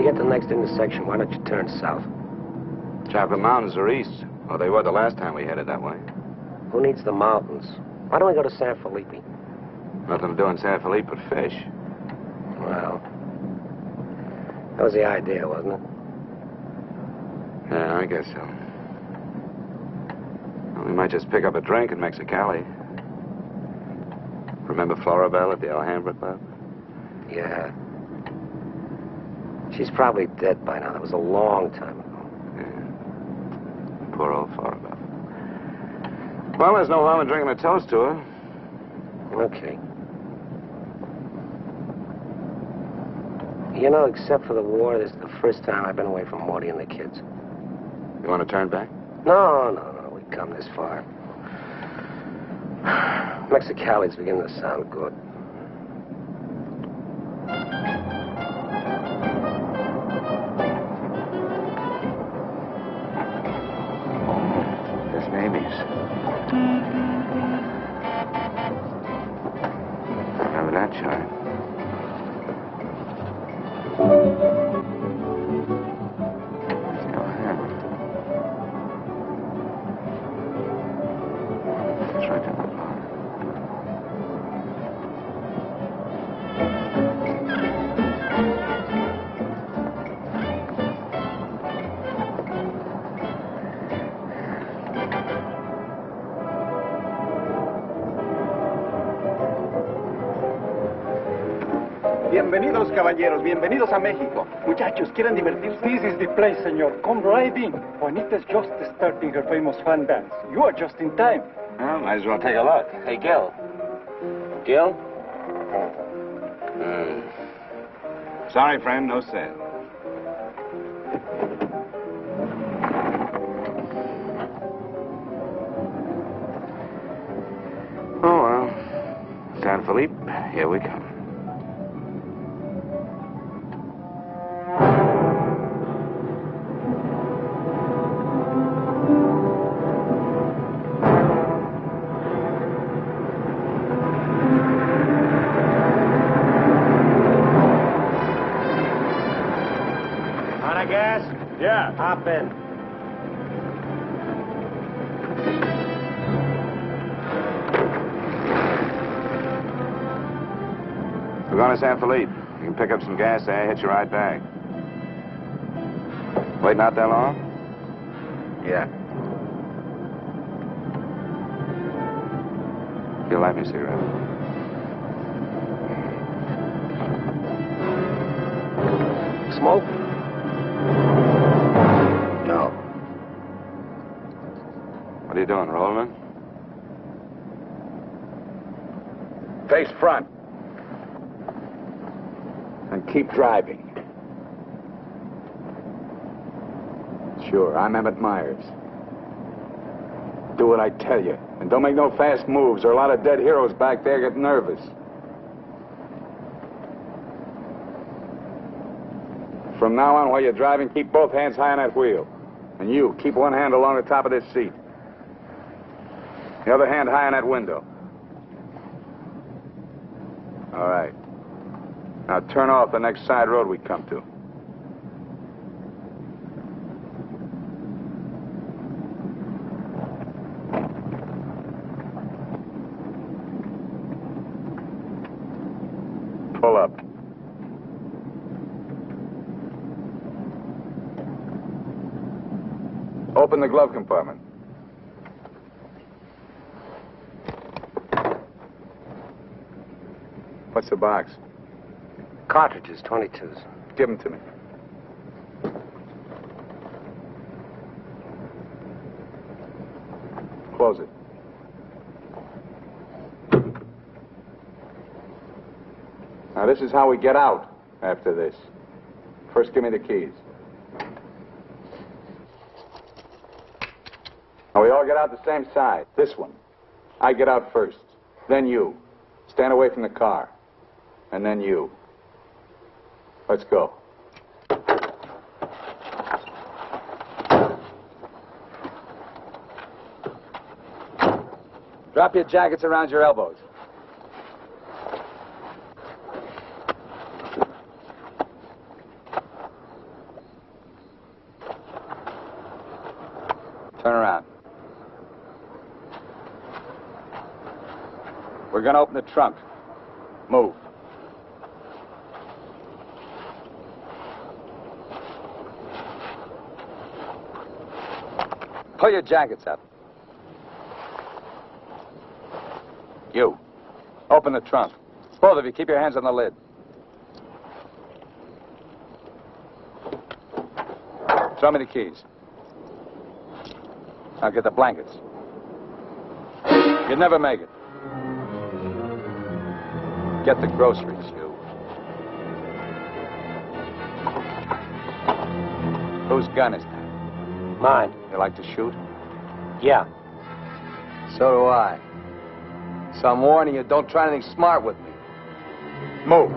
get to the next intersection, why don't you turn south? Chocolate Mountains are east. Well, they were the last time we headed that way. Who needs the mountains? Why don't we go to San Felipe? Nothing to do in San Felipe but fish. Well, that was the idea, wasn't it? Yeah, I guess so. Well, we might just pick up a drink in Mexicali. Remember Floribel at the Alhambra Club? Yeah. She's probably dead by now. That was a long time ago. Yeah. Poor old Floribel. Well, there's no harm in drinking a toast to her. Okay. You know, except for the war, this is the first time I've been away from Morty and the kids. You want to turn back? No. We've come this far. Mexicali's beginning to sound good. There's babies. Remember that chime? Bienvenidos, caballeros. Bienvenidos a México. Muchachos, ¿quieren divertirse? This is the place, senor. Come right in. Juanita's just starting her famous fan dance. You are just in time. Well, might as well take a look. Hey, Gil. Gil? Sorry, friend, no sale. Oh, well. San Felipe, here we come. Yeah. Hop in. We're going to San Felipe. You can pick up some gas there, hitch a ride back. Waiting out that long? Yeah. You'll light me a cigarette. Smoke? No. What are you doing, rolling? Face front. And keep driving. Sure, I'm Emmett Myers. Do what I tell you. And don't make no fast moves, or a lot of dead heroes back there get nervous. From now on, while you're driving, keep both hands high on that wheel. And you, keep one hand along the top of this seat. The other hand high on that window. All right. Now turn off the next side road we come to. Pull up. Open the glove compartment. What's the box? Cartridges, 22s. Give them to me. Close it. Now, this is how we get out after this. First, give me the keys. Now, we all get out the same side. This one. I get out first. Then you. Stand away from the car. And then you. Let's go. Drop your jackets around your elbows. We're gonna open the trunk. Move. Pull your jackets up. You. Open the trunk. Both of you, keep your hands on the lid. Throw me the keys. Now get the blankets. You'd never make it. Get the groceries, you. Whose gun is that? Mine. You like to shoot? Yeah. So do I. So I'm warning you, don't try anything smart with me. Move.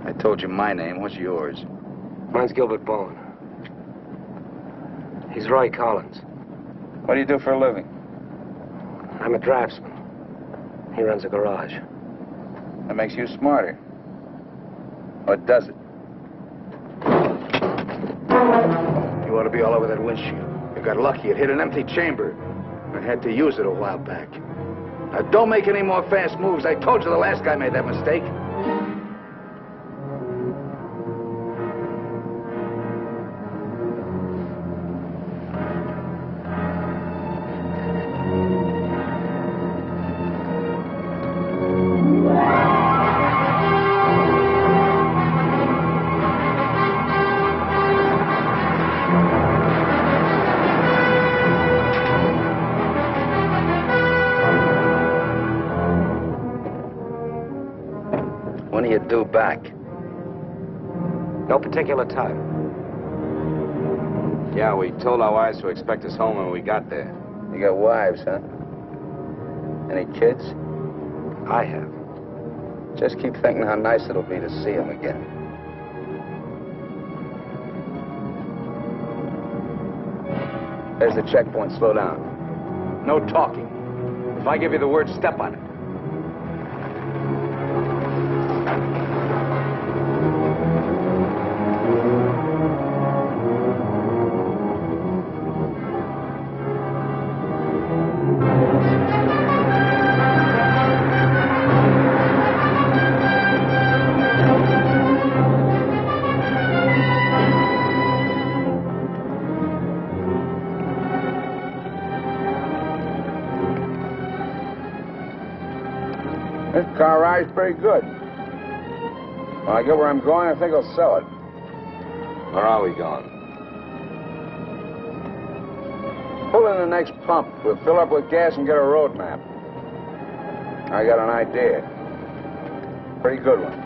I told you my name. What's yours? Mine's Gilbert Bowen. He's Roy Collins. What do you do for a living? I'm a draftsman. He runs a garage. That makes you smarter. Or does it? You ought to be all over that windshield. You got lucky. It hit an empty chamber. I had to use it a while back. Now, don't make any more fast moves. I told you the last guy made that mistake. When are you due back? No particular time. Yeah, we told our wives to expect us home when we got there. You got wives, huh? Any kids? I have. Just keep thinking how nice it'll be to see them again. There's the checkpoint. Slow down. No talking. If I give you the word, step on it. This car ride's pretty good. When I get where I'm going, I think I'll sell it. Where are we going? Pull in the next pump. We'll fill up with gas and get a road map. I got an idea. Pretty good one.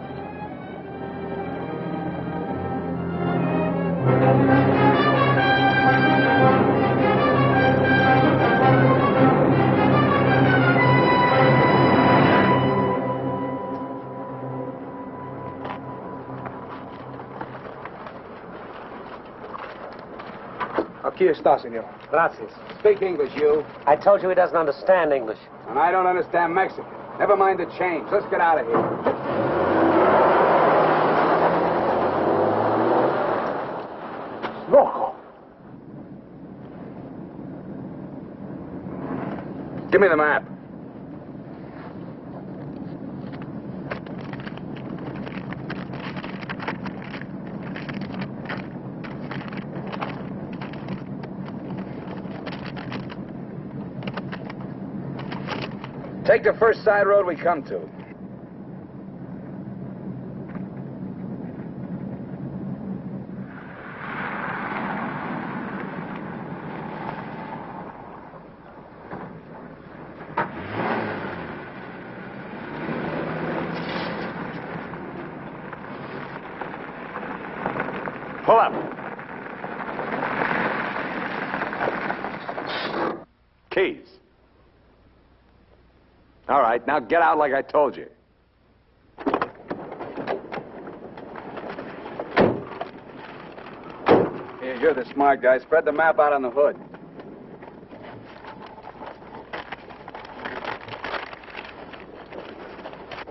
Aquí está, senor. Gracias. Speak English, you. I told you he doesn't understand English. And I don't understand Mexican. Never mind the change. Let's get out of here. Loco. Give me the map. Take the first side road we come to. Pull up. Keys. All right, now get out like I told you. Here, you're the smart guy. Spread the map out on the hood.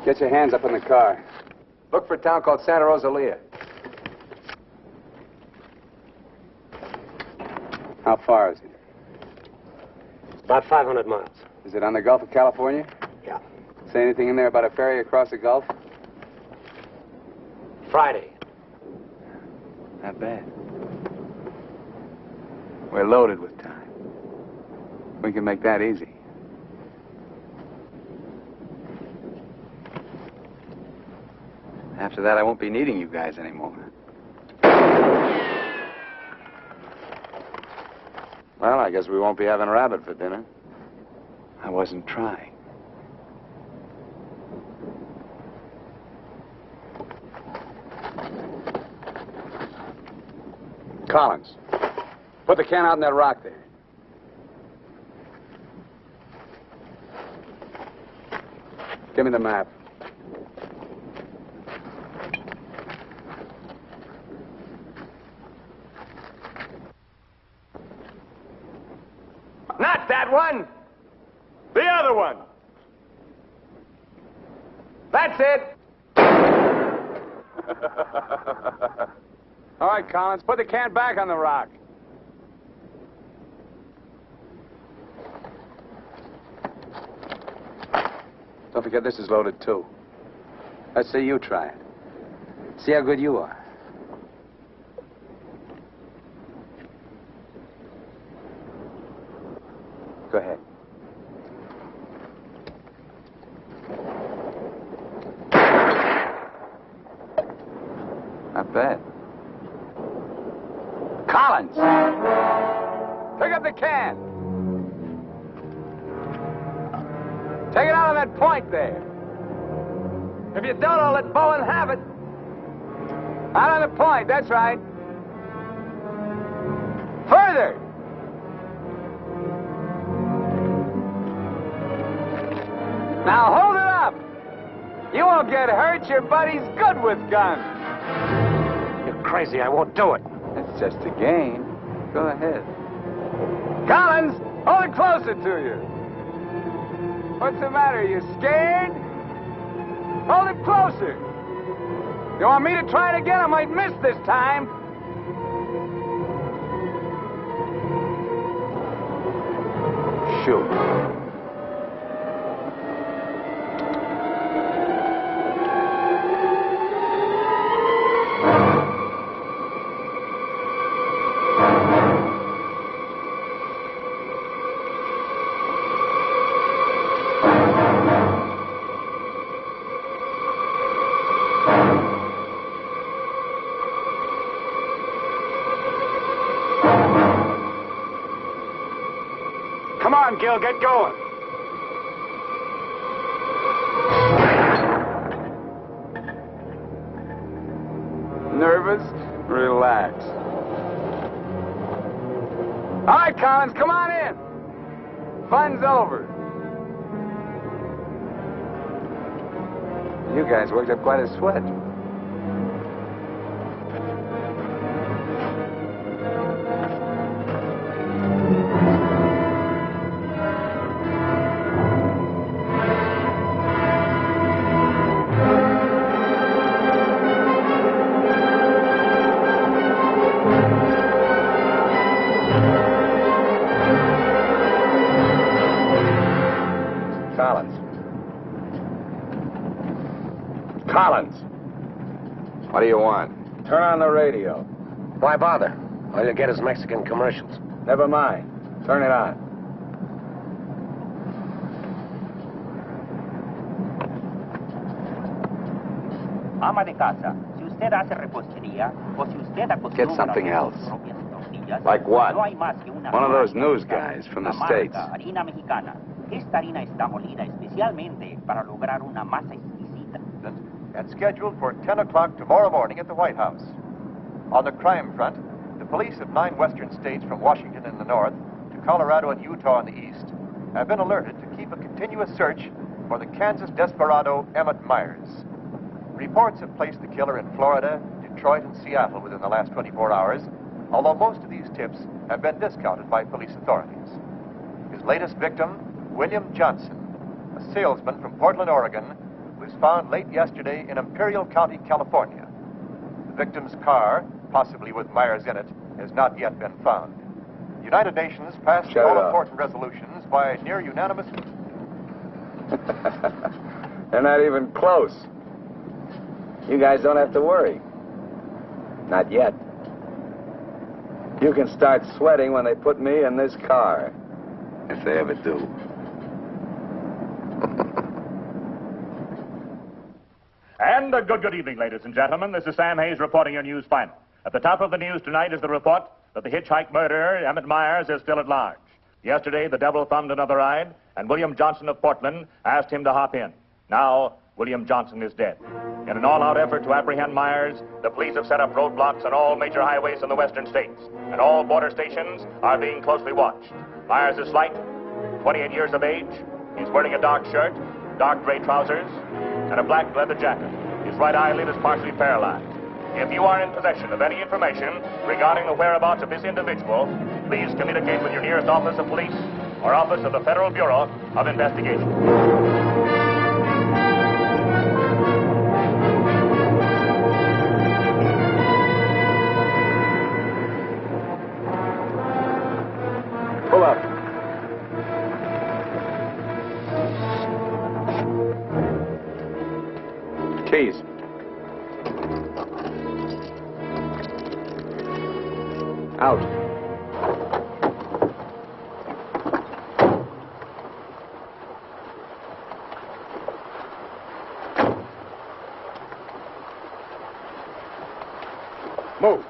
Get your hands up in the car. Look for a town called Santa Rosalia. How far is it? About 500 miles. Is it on the Gulf of California? Yeah. Say anything in there about a ferry across the Gulf? Friday. Not bad. We're loaded with time. We can make that easy. After that, I won't be needing you guys anymore. Well, I guess we won't be having rabbit for dinner. I wasn't trying. Collins, put the can out in that rock there. Give me the map. Not that one! The other one! That's it! All right, Collins, put the can back on the rock. Don't forget this is loaded, too. Let's see you try it. See how good you are. Go ahead. Not bad. Collins! Pick up the can! Take it out on that point there. If you don't, I'll let Bowen have it. Out on the point, that's right. Further! Now hold it up! You won't get hurt. Your buddy's good with guns. You're crazy. I won't do it. It's just a game. Go ahead. Collins, hold it closer to you. What's the matter? You scared? Hold it closer. You want me to try it again? I might miss this time. Shoot. Gil, get going. Nervous? Relax. All right, Collins, come on in. Fun's over. You guys worked up quite a sweat. What do you want? Turn on the radio. Why bother? All you'll get is Mexican commercials. Never mind. Turn it on. Ama de casa, si usted hace repostería o si usted acostumbra Get something else. Like what? No hay más que una One of those harina news guys from the amarga, States. Harina mexicana. Esta harina está molida especialmente para lograr una masa exquisita. That's scheduled for 10 o'clock tomorrow morning at the White House. On the crime front, the police of 9 western states from Washington in the north to Colorado and Utah in the east have been alerted to keep a continuous search for the Kansas desperado Emmett Myers. Reports have placed the killer in Florida, Detroit, and Seattle within the last 24 hours, although most of these tips have been discounted by police authorities. His latest victim, William Johnson, a salesman from Portland, Oregon, was found late yesterday in Imperial County, California. The victim's car, possibly with Myers in it, has not yet been found. The United Nations passed all-important resolutions by near unanimous... They're not even close. You guys don't have to worry. Not yet. You can start sweating when they put me in this car. If they ever do. And a good evening, ladies and gentlemen. This is Sam Hayes reporting your news final. At the top of the news tonight is the report that the Hitch-Hiker murderer, Emmett Myers, is still at large. Yesterday, the devil thumbed another ride, and William Johnson of Portland asked him to hop in. Now, William Johnson is dead. In an all-out effort to apprehend Myers, the police have set up roadblocks on all major highways in the western states, and all border stations are being closely watched. Myers is slight, 28 years of age. He's wearing a dark shirt, dark gray trousers, and a black leather jacket. His right eyelid is partially paralyzed. If you are in possession of any information regarding the whereabouts of this individual, please communicate with your nearest office of police or office of the Federal Bureau of Investigation. Pull up. Keys. Out. Move.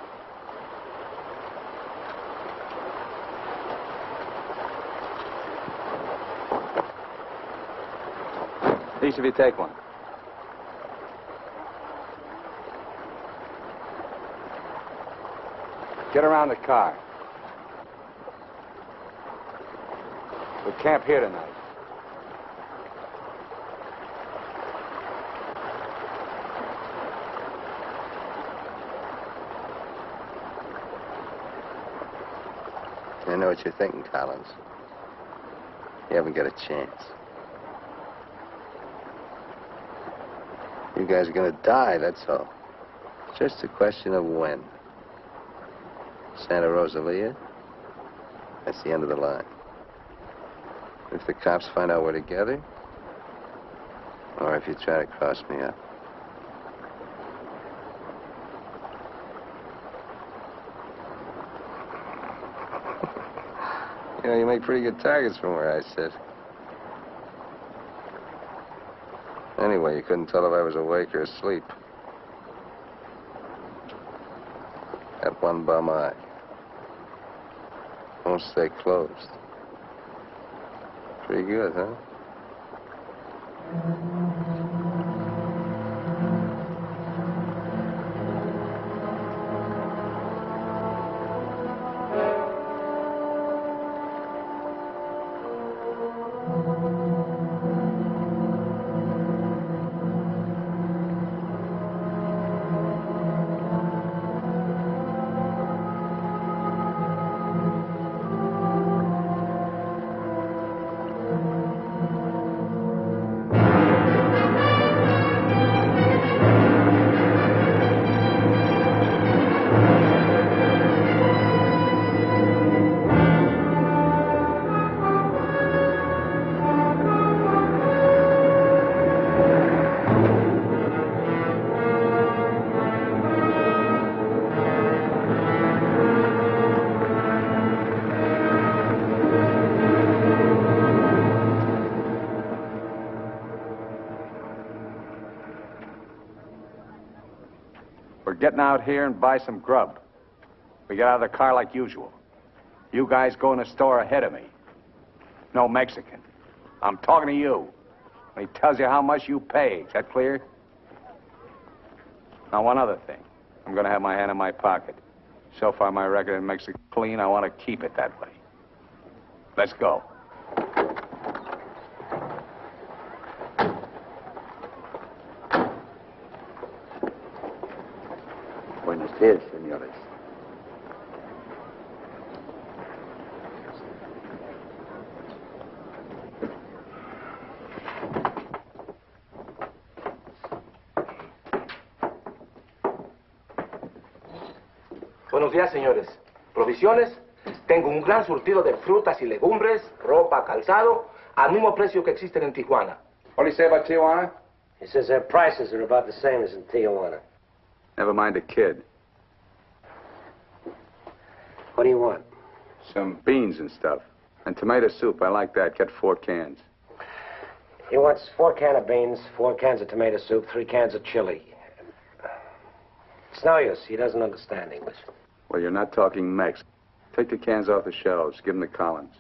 Each of you take one. Get around the car. We'll camp here tonight. I know what you're thinking, Collins. You haven't got a chance. You guys are gonna die, that's all. It's just a question of when. Santa Rosalia, that's the end of the line. If the cops find out we're together, or if you try to cross me up. You know, you make pretty good targets from where I sit. Anyway, you couldn't tell if I was awake or asleep. Got one bum eye. Won't stay closed. Pretty good, huh? Getting out here and buy some grub. We get out of the car like usual. You guys go in the store ahead of me. No Mexican. I'm talking to you. He tells you how much you pay. Is that clear? Now, one other thing. I'm going to have my hand in my pocket. So far, my record makes it clean. I want to keep it that way. Let's go. Buenos días, señores. Buenos días, señores. ¿Provisiones? Tengo un gran surtido de frutas y legumbres, ropa, calzado, al mismo precio que existen en Tijuana. What do you say about Tijuana? He says their prices are about the same as in Tijuana. Never mind a kid. What do you want? Some beans and stuff. And tomato soup. I like that. Get 4 cans. He wants 4 cans of beans, 4 cans of tomato soup, 3 cans of chili. It's no use. He doesn't understand English. Well, you're not talking Mex. Take the cans off the shelves. Give them to Collins.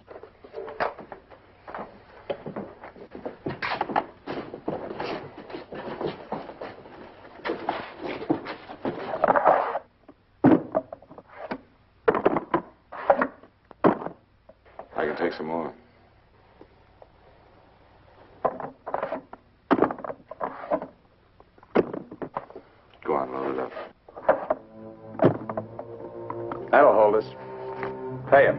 I can take some more. Go on, load it up. That'll hold us. Pay him.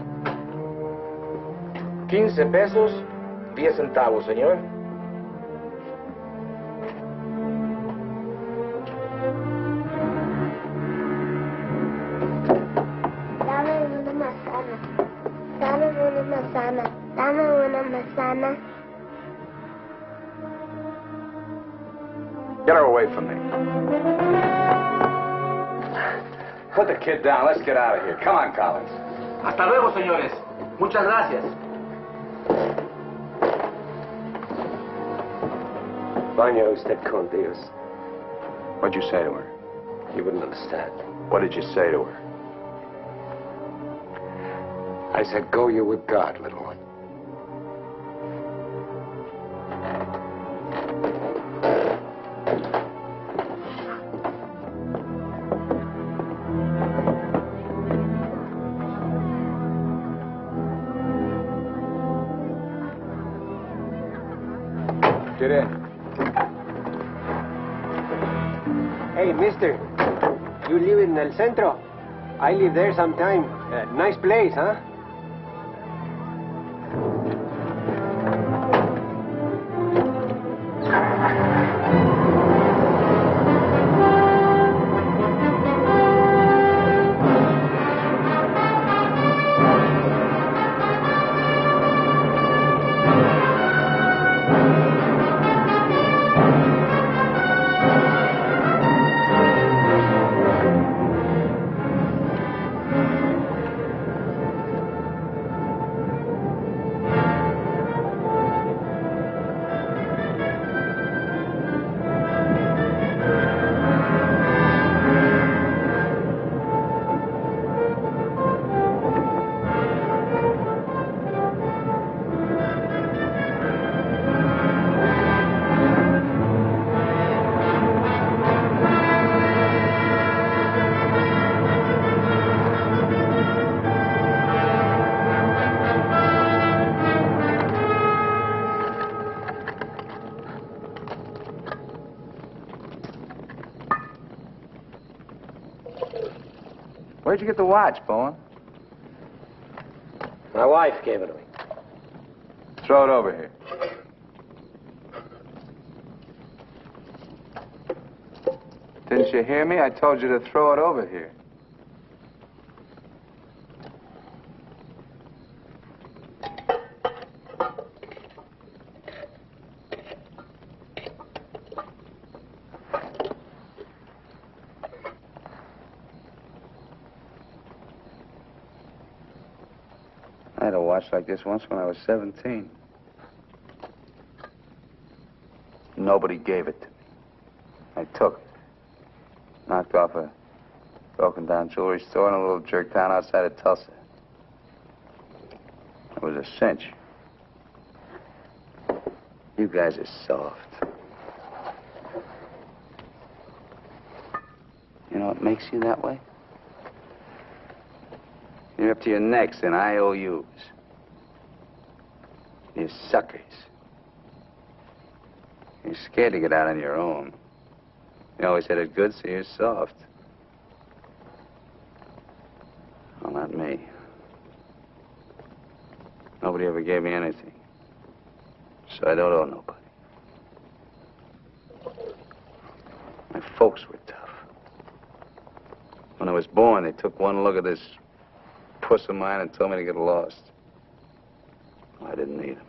15 pesos, 10 centavos, señor. Dame una manzana. Dame una manzana. Dame una manzana. Get her away from me. Put the kid down. Let's get out of here. Come on, Collins. Hasta luego, señores. Muchas gracias. Vaya usted con Dios. What'd you say to her? You wouldn't understand. What did you say to her? I said, go you with God, little one. Get in. Hey, mister. You live in El Centro? I live there sometime. Nice place, huh? Where'd you get the watch, Bowen? My wife gave it to me. Throw it over here. Didn't you hear me? I told you to throw it over here. I had a watch like this once when I was 17. Nobody gave it to me. I took it. Knocked off a broken-down jewelry store in a little jerk town outside of Tulsa. It was a cinch. You guys are soft. You know, know what makes you that way? You're up to your necks in IOUs. You're suckers. You're scared to get out on your own. You always had it good, so you're soft. Well, not me. Nobody ever gave me anything. So I don't owe nobody. My folks were tough. When I was born, they took one look at this puss of mine and told me to get lost. Well, I didn't need them.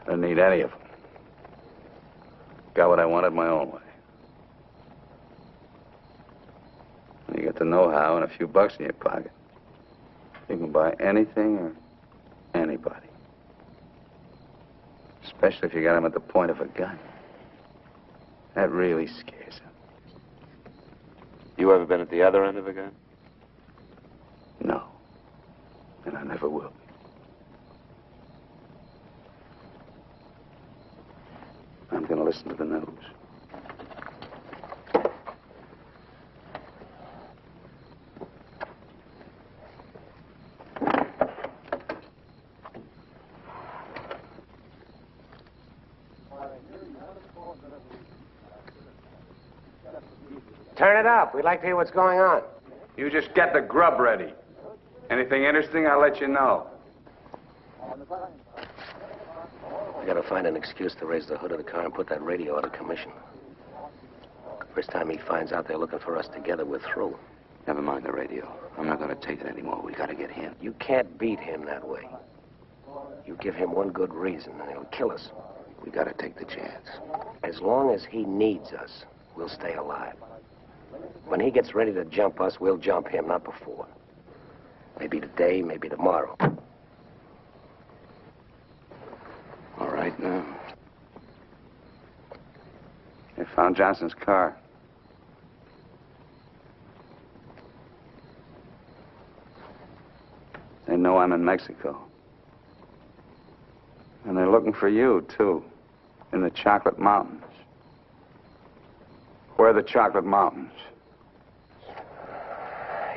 I didn't need any of them. Got what I wanted my own way. When you get the know-how and a few bucks in your pocket, you can buy anything or anybody. Especially if you got them at the point of a gun. That really scares them. You ever been at the other end of a gun? No. And I never will be. I'm going to listen to the news. Turn it up. We'd like to hear what's going on. You just get the grub ready. Anything interesting, I'll let you know. I gotta find an excuse to raise the hood of the car and put that radio out of commission. First time he finds out they're looking for us together, we're through. Never mind the radio. I'm not going to take it anymore. We got to get him. You can't beat him that way. You give him one good reason, and he'll kill us. We got to take the chance. As long as he needs us, we'll stay alive. When he gets ready to jump us, we'll jump him, not before. Maybe today, maybe tomorrow. All right, now. They found Johnson's car. They know I'm in Mexico. And they're looking for you, too, in the Chocolate Mountains. Where are the Chocolate Mountains?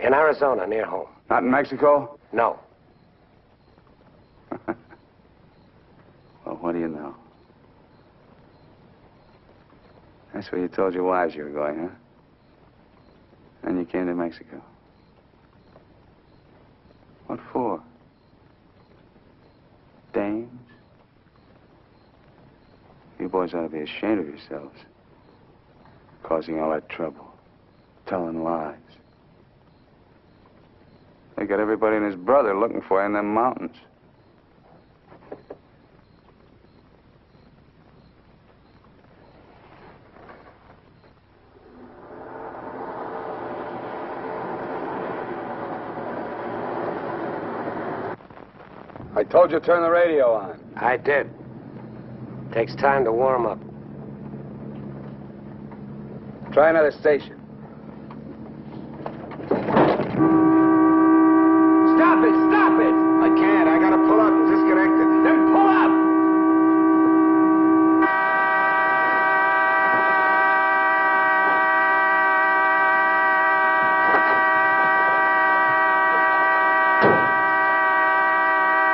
In Arizona, near home. Not in Mexico? No. Well, what do you know? That's where you told your wives you were going, huh? And you came to Mexico. What for? Dames? You boys ought to be ashamed of yourselves. Causing all that trouble. Telling lies. They got everybody and his brother looking for you in them mountains. I told you to turn the radio on. I did. Takes time to warm up. Try another station. Stop it! Stop it! I can't. I gotta pull out and disconnect it. Then pull up!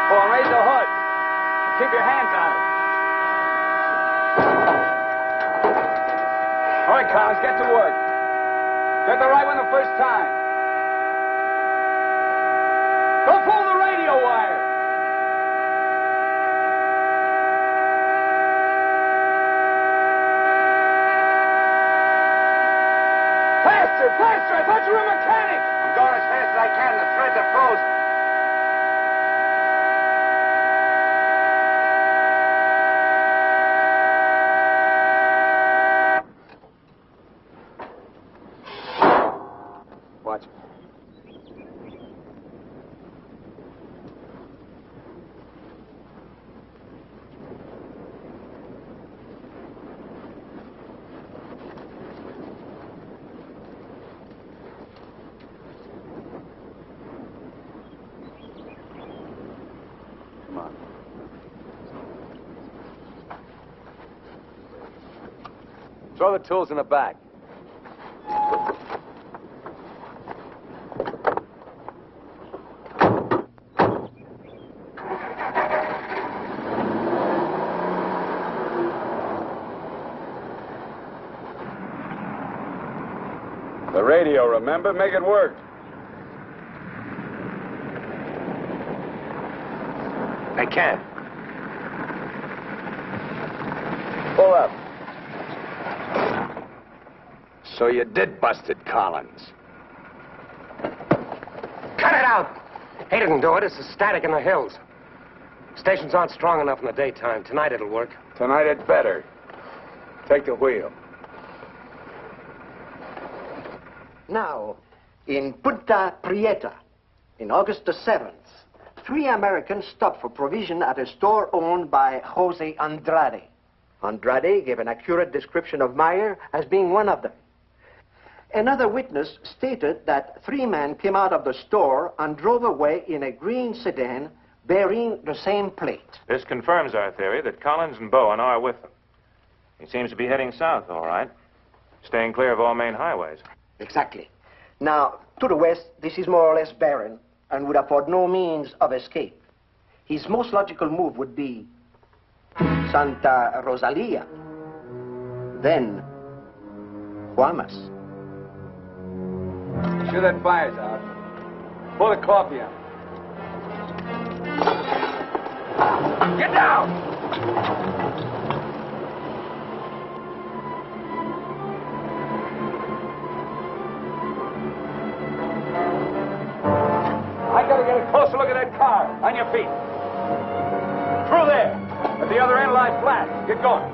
Come on, raise the hood. Keep your hands on it. All right, Collins, get to work. Get the right one the first time. Don't pull the radio wire. Faster, faster! I thought you were a mechanic. I'm going as fast as I can. The threads are frozen. Watch it. Come on. Throw the tools in the back. The radio, remember? Make it work. I can't. Pull up. So you did bust it, Collins. Cut it out! He didn't do it. It's the static in the hills. Stations aren't strong enough in the daytime. Tonight it'll work. Tonight it better. Take the wheel. Now, in Punta Prieta, in August the 7th, 3 Americans stopped for provision at a store owned by Jose Andrade. Andrade gave an accurate description of Meyer as being one of them. Another witness stated that 3 men came out of the store and drove away in a green sedan bearing the same plate. This confirms our theory that Collins and Bowen are with them. He seems to be heading south, all right, staying clear of all main highways. Exactly. Now, to the west, this is more or less barren and would afford no means of escape. His most logical move would be Santa Rosalia, then Guamas. Sure that fire's out. Pull the coffee out. Get down! I gotta get a closer look at that car. On your feet. Through there. At the other end, lie flat. Get going.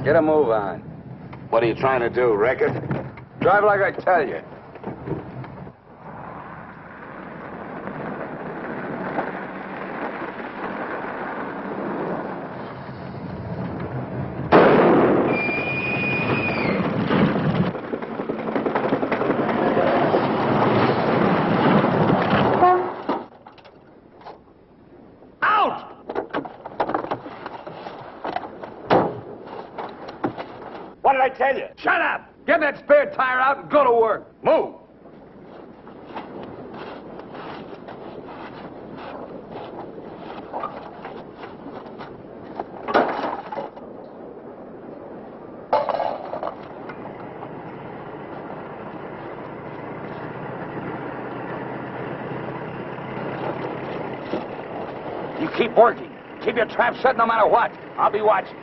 Get a move on. What are you trying to do, wreck it? Drive like I tell you. Tell you. Shut up! Get that spare tire out and go to work. Move! You keep working. Keep your trap shut no matter what. I'll be watching.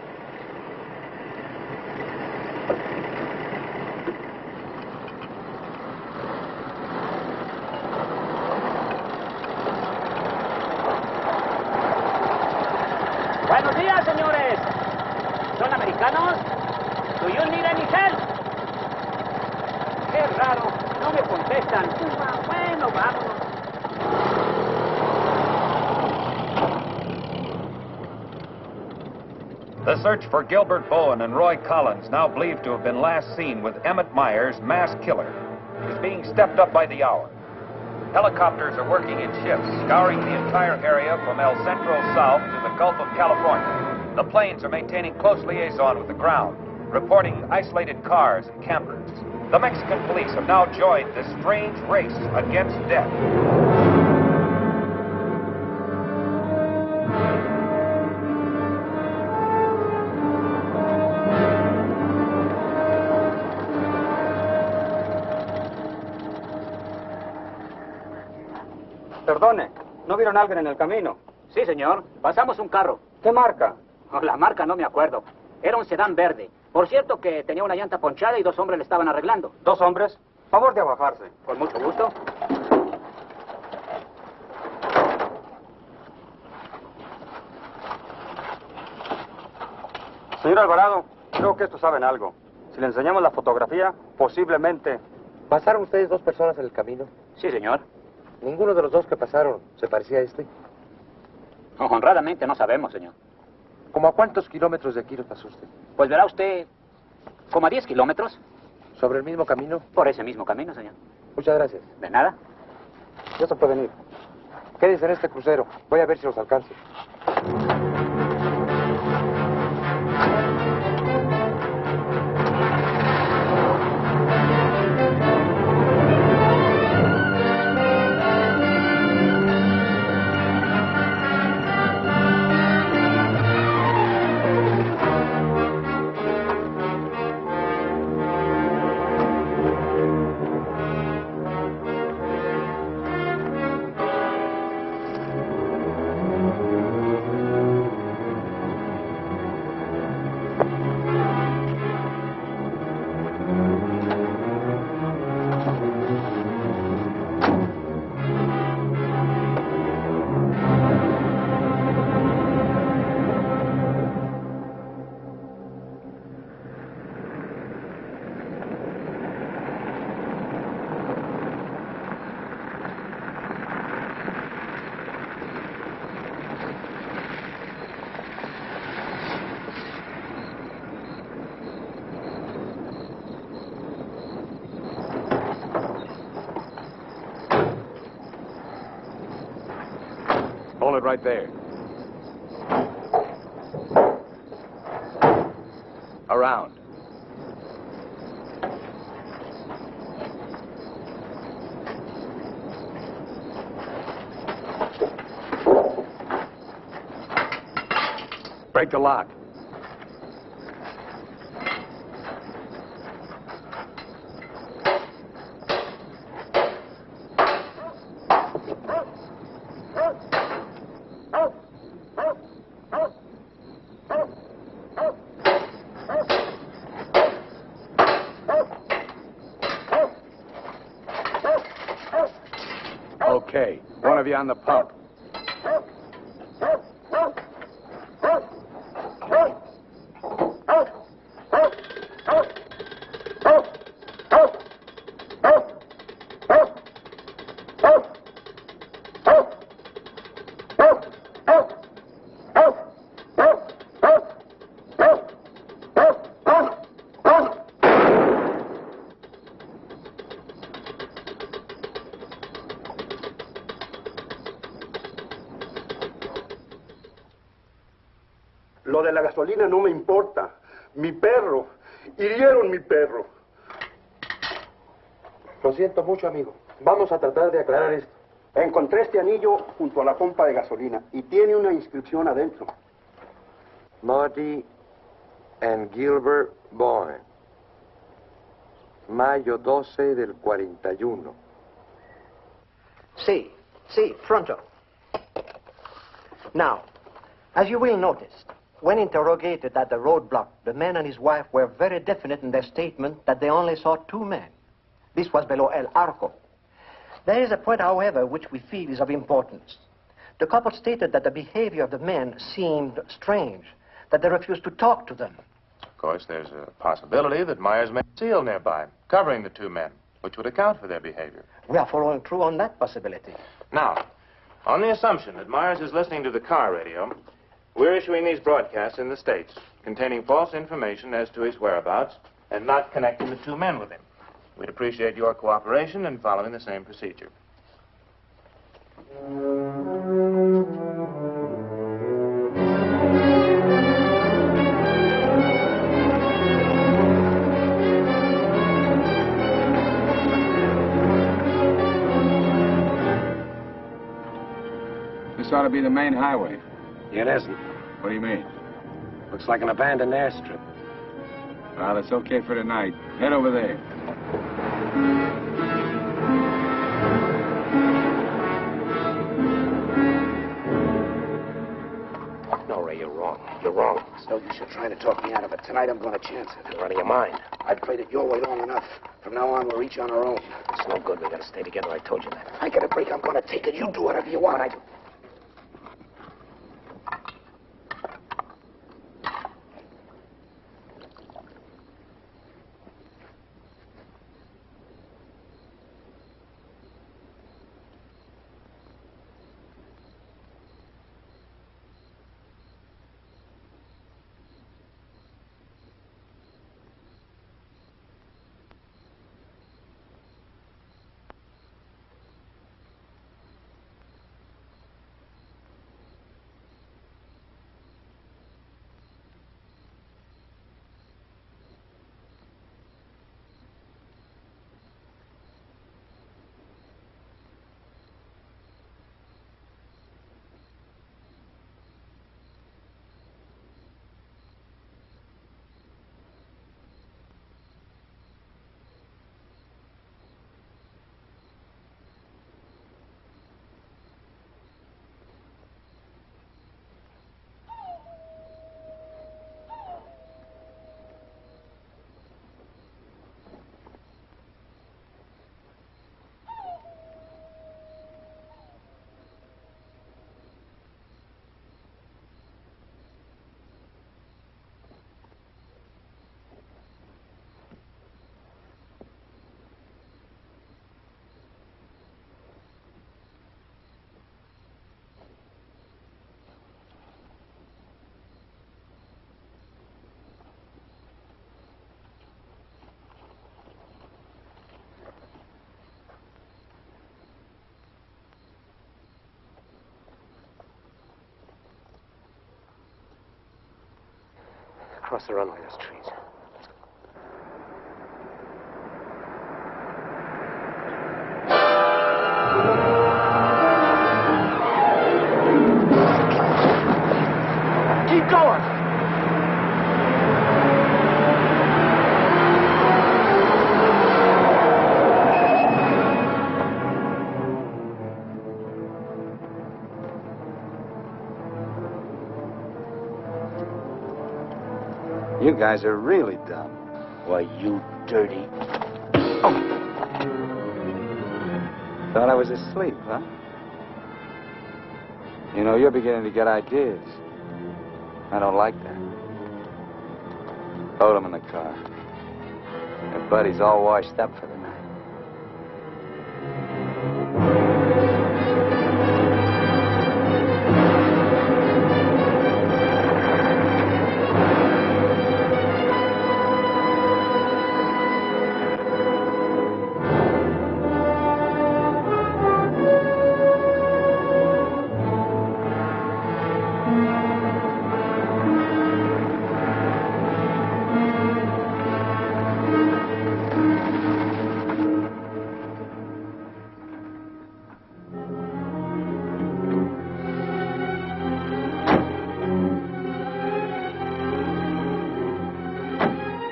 Buenos días, señores. ¿Son americanos? Do you need any help? Qué raro, no me contestan. Bueno, vámonos. The search for Gilbert Bowen and Roy Collins, now believed to have been last seen with Emmett Myers, mass killer, is being stepped up by the hour. Helicopters are working in shifts, scouring the entire area from El Centro south to the Gulf of California. The planes are maintaining close liaison with the ground, reporting isolated cars and campers. The Mexican police have now joined this strange race against death. Perdone, ¿no vieron a alguien en el camino? Sí, señor. Pasamos un carro. ¿Qué marca? Oh, la marca no me acuerdo. Era un sedán verde. Por cierto que tenía una llanta ponchada y 2 hombres le estaban arreglando. ¿2 hombres? Favor de abajarse. Con mucho gusto. Señor Alvarado, creo que estos saben algo. Si le enseñamos la fotografía, posiblemente... ¿Pasaron ustedes 2 personas en el camino? Sí, señor. Ninguno de los 2 que pasaron se parecía a este. Honradamente no sabemos, señor. ¿Cómo a cuántos kilómetros de aquí nos pasó usted? Pues verá usted, como a 10 kilómetros. ¿Sobre el mismo camino? Por ese mismo camino, señor. Muchas gracias. De nada. Ya se pueden ir. Quédense en este crucero. Voy a ver si los alcanzo. Hold it right there. Around. Break the lock. Okay, one of you on the pump. Lo de la gasolina no me importa. Mi perro. Hirieron mi perro. Lo siento mucho, amigo. Vamos a tratar de aclarar esto. Encontré este anillo junto a la pompa de gasolina y tiene una inscripción adentro. Marty and Gilbert Bowen. Mayo 12 del 41. Sí, pronto. Now, as you will notice, when interrogated at the roadblock, the man and his wife were very definite in their statement that they only saw two men. This was below El Arco. There is a point, however, which we feel is of importance. The couple stated that the behavior of the men seemed strange, that they refused to talk to them. Of course, there's a possibility that Myers may have a seal nearby, covering the two men, which would account for their behavior. We are following through on that possibility. Now, on the assumption that Myers is listening to the car radio, we're issuing these broadcasts in the States, containing false information as to his whereabouts and not connecting the two men with him. We'd appreciate your cooperation in following the same procedure. This ought to be the main highway. It isn't. What do you mean? Looks like an abandoned airstrip. Well, it's okay for tonight. Head over there. No, Ray, you're wrong. You're wrong. So you should try to talk me out of it. Tonight I'm going to chance it. You're out of your mind. I've played it your way long enough. From now on, we're each on our own. It's no good. We gotta stay together. I told you that. I get a break, I'm going to take it. You do whatever you want. across the runway, those trees. Keep going! You guys are really dumb. Why, you dirty... Thought I was asleep, huh? You know, you're beginning to get ideas. I don't like that. Hold him in the car. Your buddy's all washed up for the night.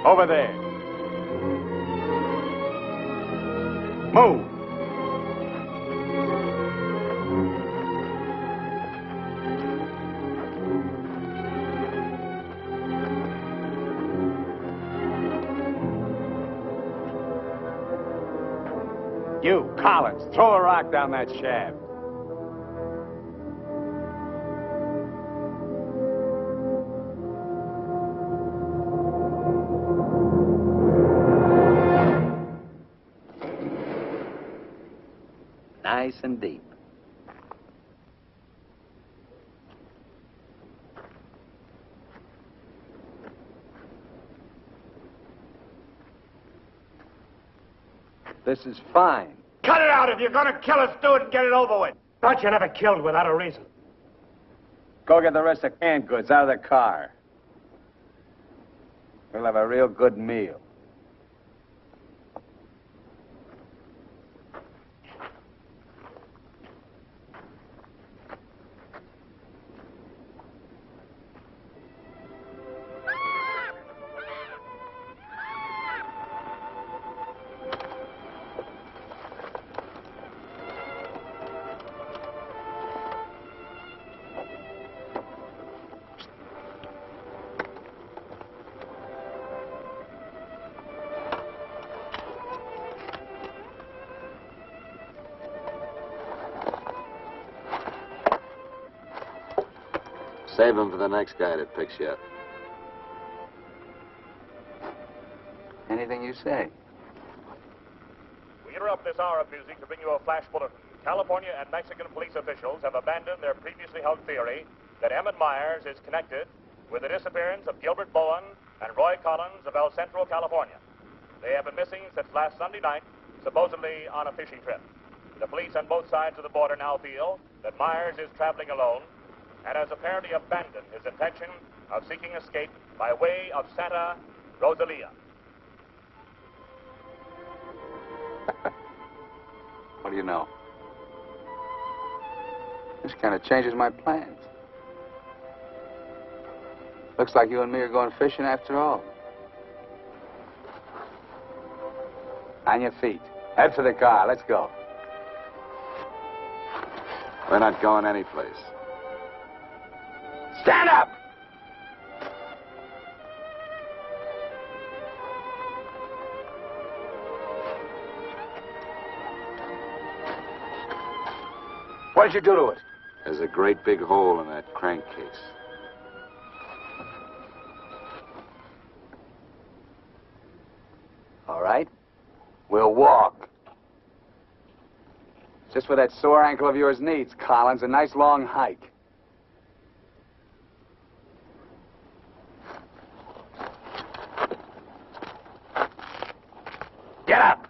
Over there. Move. You, Collins, throw a rock down that shaft. Nice and deep. This is fine. Cut it out. If you're going to kill us, do it and get it over with. Thought you never killed without a reason. Go get the rest of canned goods out of the car. We'll have a real good meal. Save him for the next guy that picks you up. Anything you say. We interrupt this hour of music to bring you a flash bulletin. California and Mexican police officials have abandoned their previously held theory that Emmett Myers is connected with the disappearance of Gilbert Bowen and Roy Collins of El Centro, California. They have been missing since last Sunday night, supposedly on a fishing trip. The police on both sides of the border now feel that Myers is traveling alone and has apparently abandoned his intention of seeking escape by way of Santa Rosalia. What do you know? This kind of changes my plans. Looks like you and me are going fishing after all. On your feet. Head for the car. Let's go. We're not going anyplace. Stand up! What did you do to it? There's a great big hole in that crankcase. All right. We'll walk. Just what that sore ankle of yours needs, Collins. A nice long hike. Get up!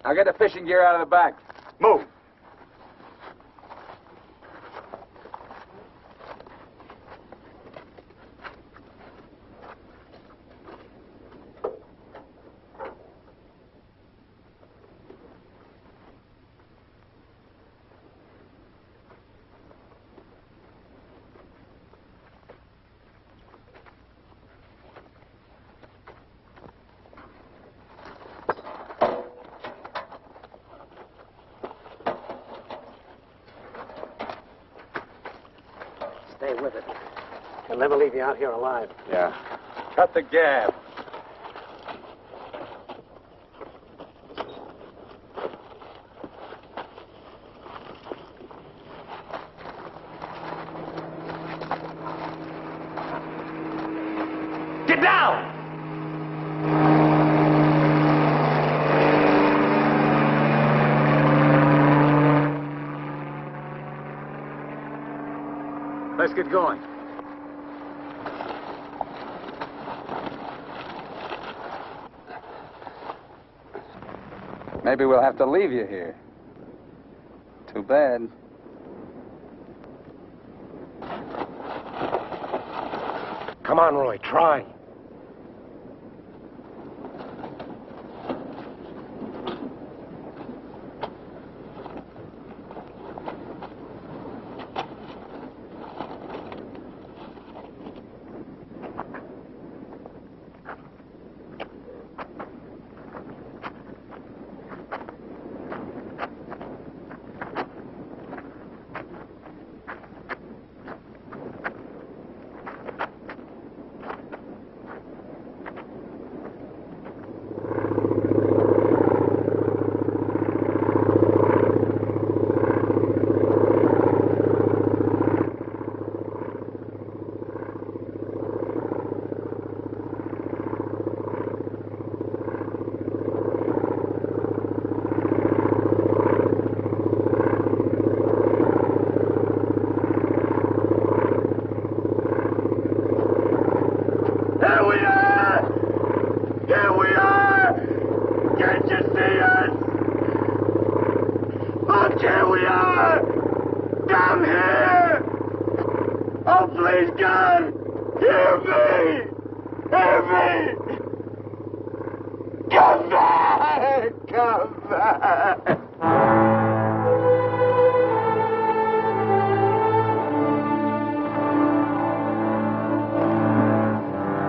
Now get the fishing gear out of the back. Move. stay with it. He'll never leave you out here alive. Yeah. Cut the gab. Get down! Let's get going. Maybe we'll have to leave you here. Too bad. Come on, Roy, try.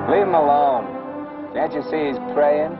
Leave him alone. Can't you see he's praying?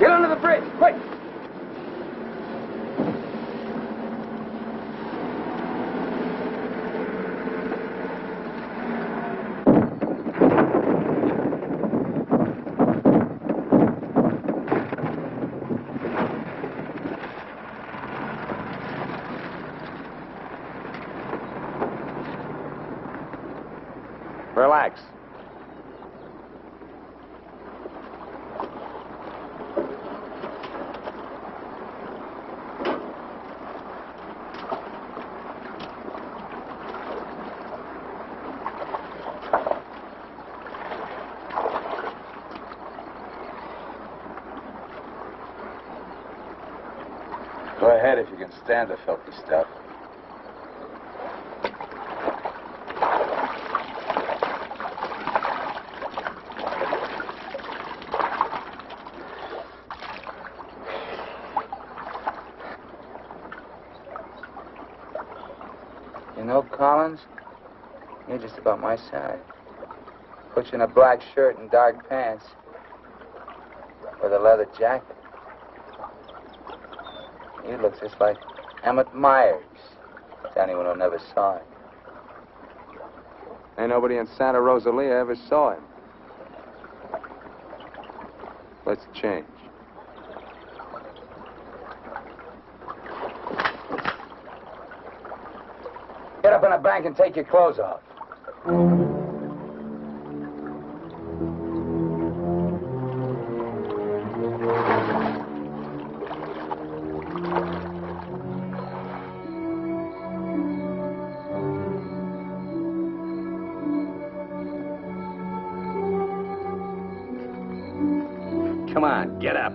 Get under the bridge, quick! Relax. Go ahead if you can stand the filthy stuff. You know, Collins, you're just about my size. Put you in a black shirt and dark pants with a leather jacket. You look just like Emmett Myers, to anyone who never saw him. Ain't nobody in Santa Rosalia ever saw him. Let's change. Get up in a bank and take your clothes off. Come on, get up.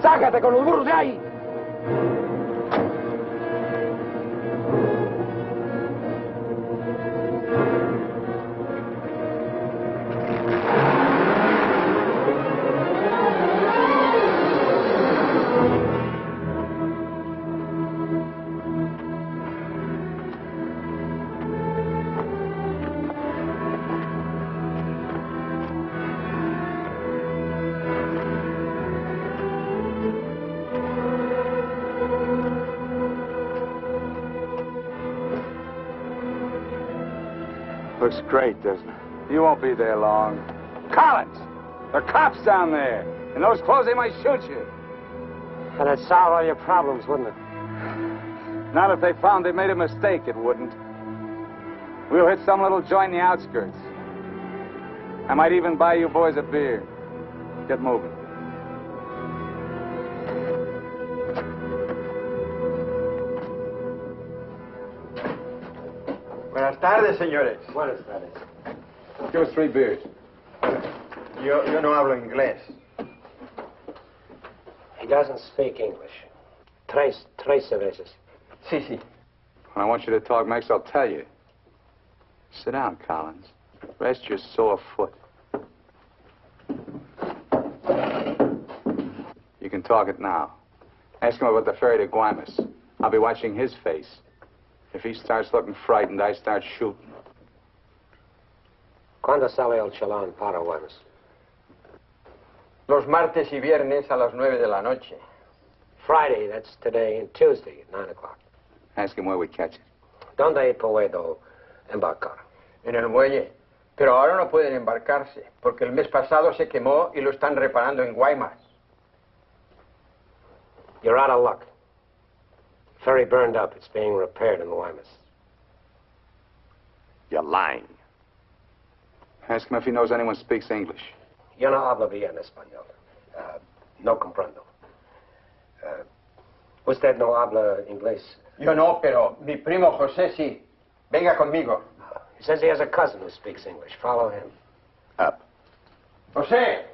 ¡Sácate con los burros de ahí! Looks great, doesn't it? You won't be there long. Collins! There are cops down there. In those clothes, they might shoot you. That'd solve all your problems, wouldn't it? Not if they found they made a mistake, it wouldn't. We'll hit some little joint in the outskirts. I might even buy you boys a beer. Get moving. Buenas tardes, señores. Buenas tardes. Give us 3 beers. Yo no hablo inglés. He doesn't speak English. Tres cervezas. Sí, sí. When I want you to talk, Max, I'll tell you. Sit down, Collins. Rest your sore foot. You can talk it now. Ask him about the ferry to Guaymas. I'll be watching his face. If he starts looking frightened, I start shooting. ¿Cuándo sale el chalán para Guaymas? Los martes y viernes a las 9 de la noche. Friday, that's today, and Tuesday at 9 o'clock. Ask him where we catch it. ¿Dónde puedo embarcar? En el muelle. Pero ahora no pueden embarcarse, porque el mes pasado se quemó y lo están reparando en Guaymas. You're out of luck. Ferry burned up. It's being repaired in Guaymas. You're lying. Ask him if he knows anyone speaks English. Yo no hablo bien español. No comprendo. ¿Usted no habla inglés? Yo no, pero mi primo José sí. Venga conmigo. He says he has a cousin who speaks English. Follow him. Up. José,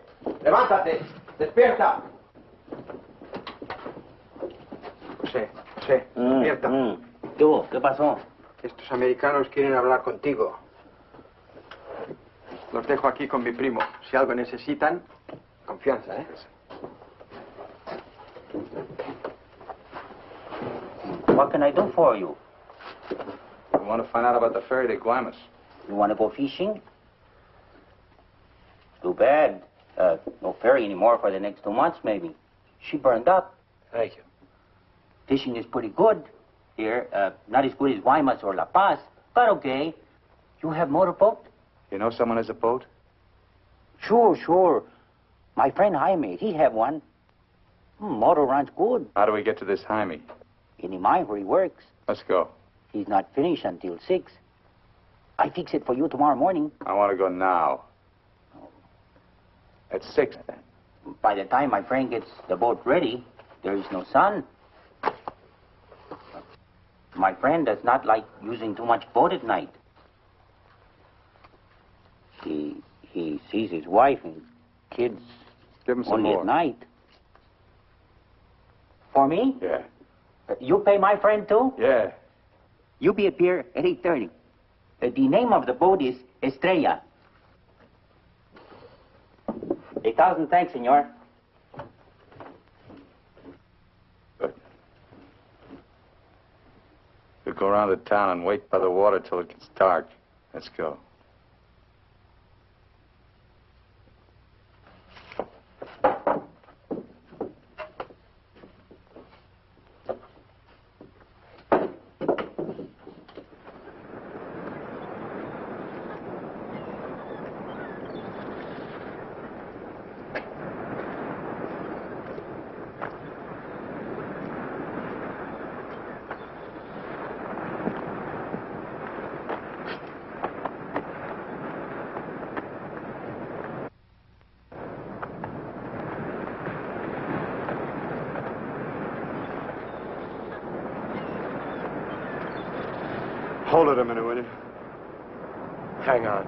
levántate. Despierta. José, despierta. ¿Qué pasó? Estos americanos quieren hablar contigo. Los dejo aquí con mi primo. Si algo necesitan, confianza, ¿eh? What can I do for you? We want to find out about the ferry to Guaymas. You want to go fishing? Too bad. No ferry anymore for the next 2 months, maybe. She burned up. Thank you. Fishing is pretty good here. Not as good as Guaymas or La Paz, but okay. You have motorboat? You know someone has a boat? Sure. My friend Jaime, he have one. Motor runs good. How do we get to this Jaime? Any mine where he works. Let's go. He's not finished until 6. I fix it for you tomorrow morning. I want to go now. At 6, then. By the time my friend gets the boat ready, there is no sun. My friend does not like using too much boat at night. He sees his wife and kids Give him some only more. at night. For me? Yeah. You pay my friend too? Yeah. You be at pier at 8:30. The name of the boat is Estrella. 1,000 thanks, senor. Good. We'll go around the town and wait by the water till it gets dark. Let's go. Hold it a minute, will you? Hang on.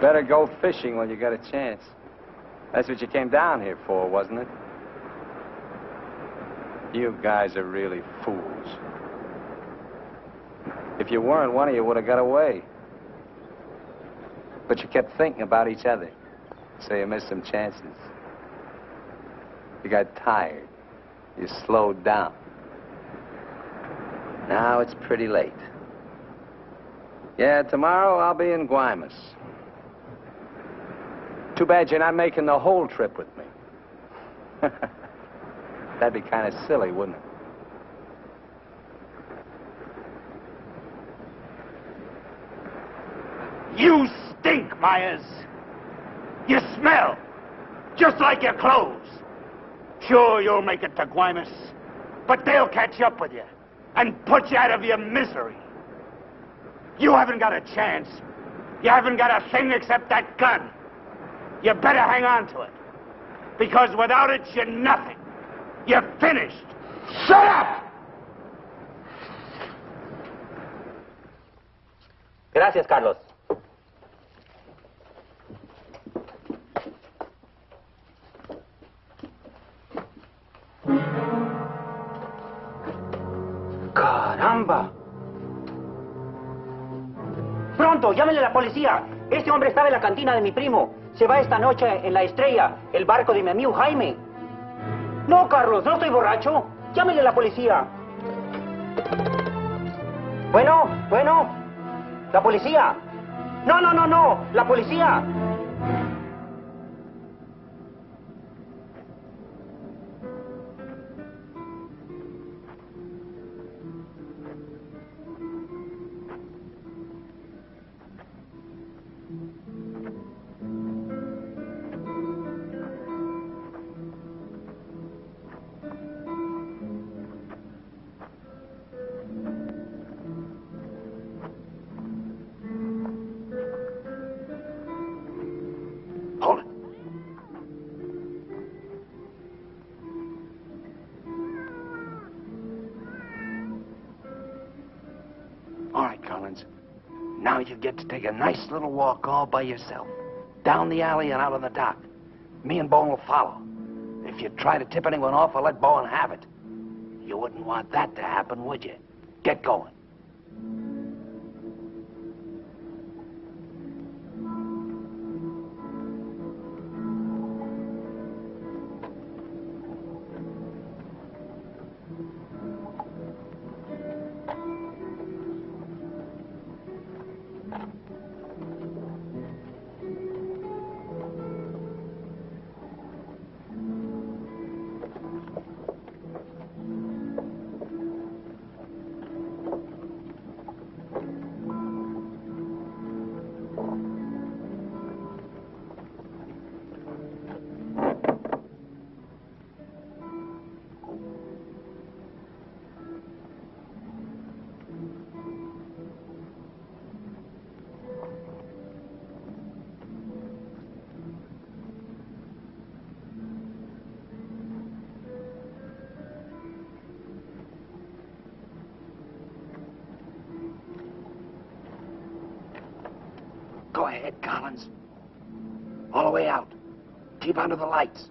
Better go fishing when you got a chance. That's what you came down here for, wasn't it? You guys are really fools. If you weren't, one of you would have got away. But you kept thinking about each other, so you missed some chances. You got tired. You slowed down. Now it's pretty late. Yeah, tomorrow I'll be in Guaymas. Too bad you're not making the whole trip with me. That'd be kind of silly, wouldn't it? You stink, Myers. You smell, just like your clothes. Sure, you'll make it to Guaymas, but they'll catch up with you and put you out of your misery. You haven't got a chance. You haven't got a thing except that gun. You better hang on to it, because without it, you're nothing. You're finished. Shut up! Gracias, Carlos. ¡Caramba! ¡Pronto! ¡Llámenle a la policía! Este hombre estaba en la cantina de mi primo. Se va esta noche en la Estrella, el barco de mi amigo Jaime. No, Carlos, no estoy borracho. Llámenle a la policía. Bueno, la policía. No, la policía. Now you get to take a nice little walk all by yourself. Down the alley and out on the dock. Me and Bowen will follow. If you try to tip anyone off, I'll let Bowen have it. You wouldn't want that to happen, would you? Get going. ahead, Collins. All the way out. Keep under the lights.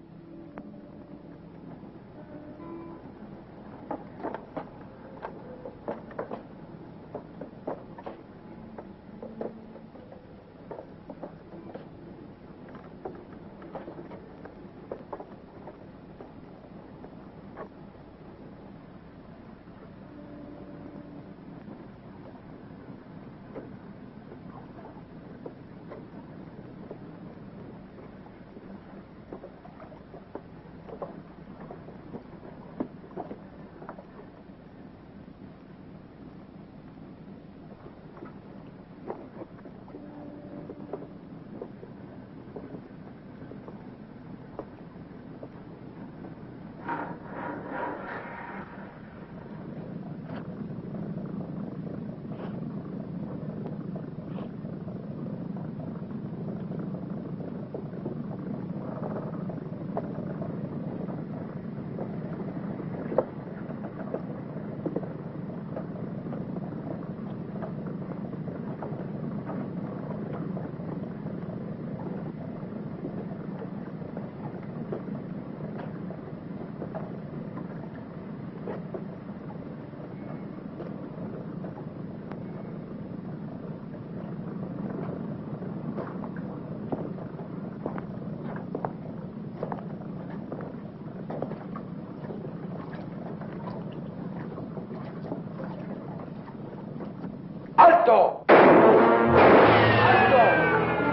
¡Alto! ¡Alto!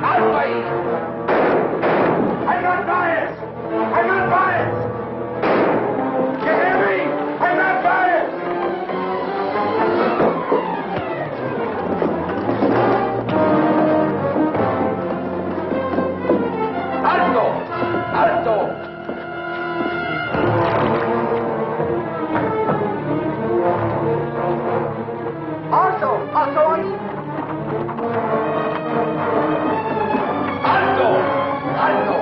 ¡Alto ahí! I'm not biased! I'm not biased! You hear me? I'm not biased! ¡Alto! ¡Alto! ¡Alto ahí! ¡Alto! ¡Alto!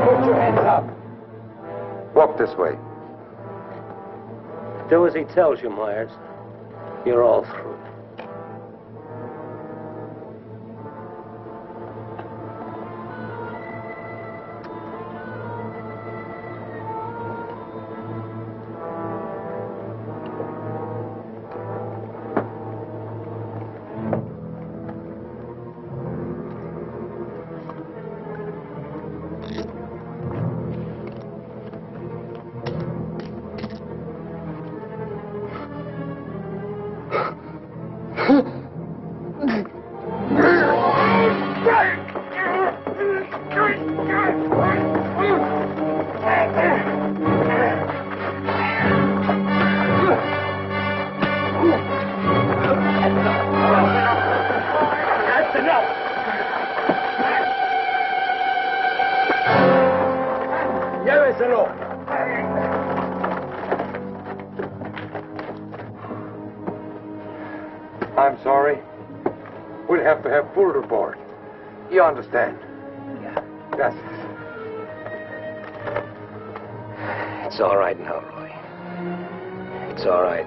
Put your hands up. Walk this way. Do as he tells you, Myers. You're all through. I'm sorry. We'll have to have full report. You understand? Yeah. Gracias. It's all right now, Roy. It's all right.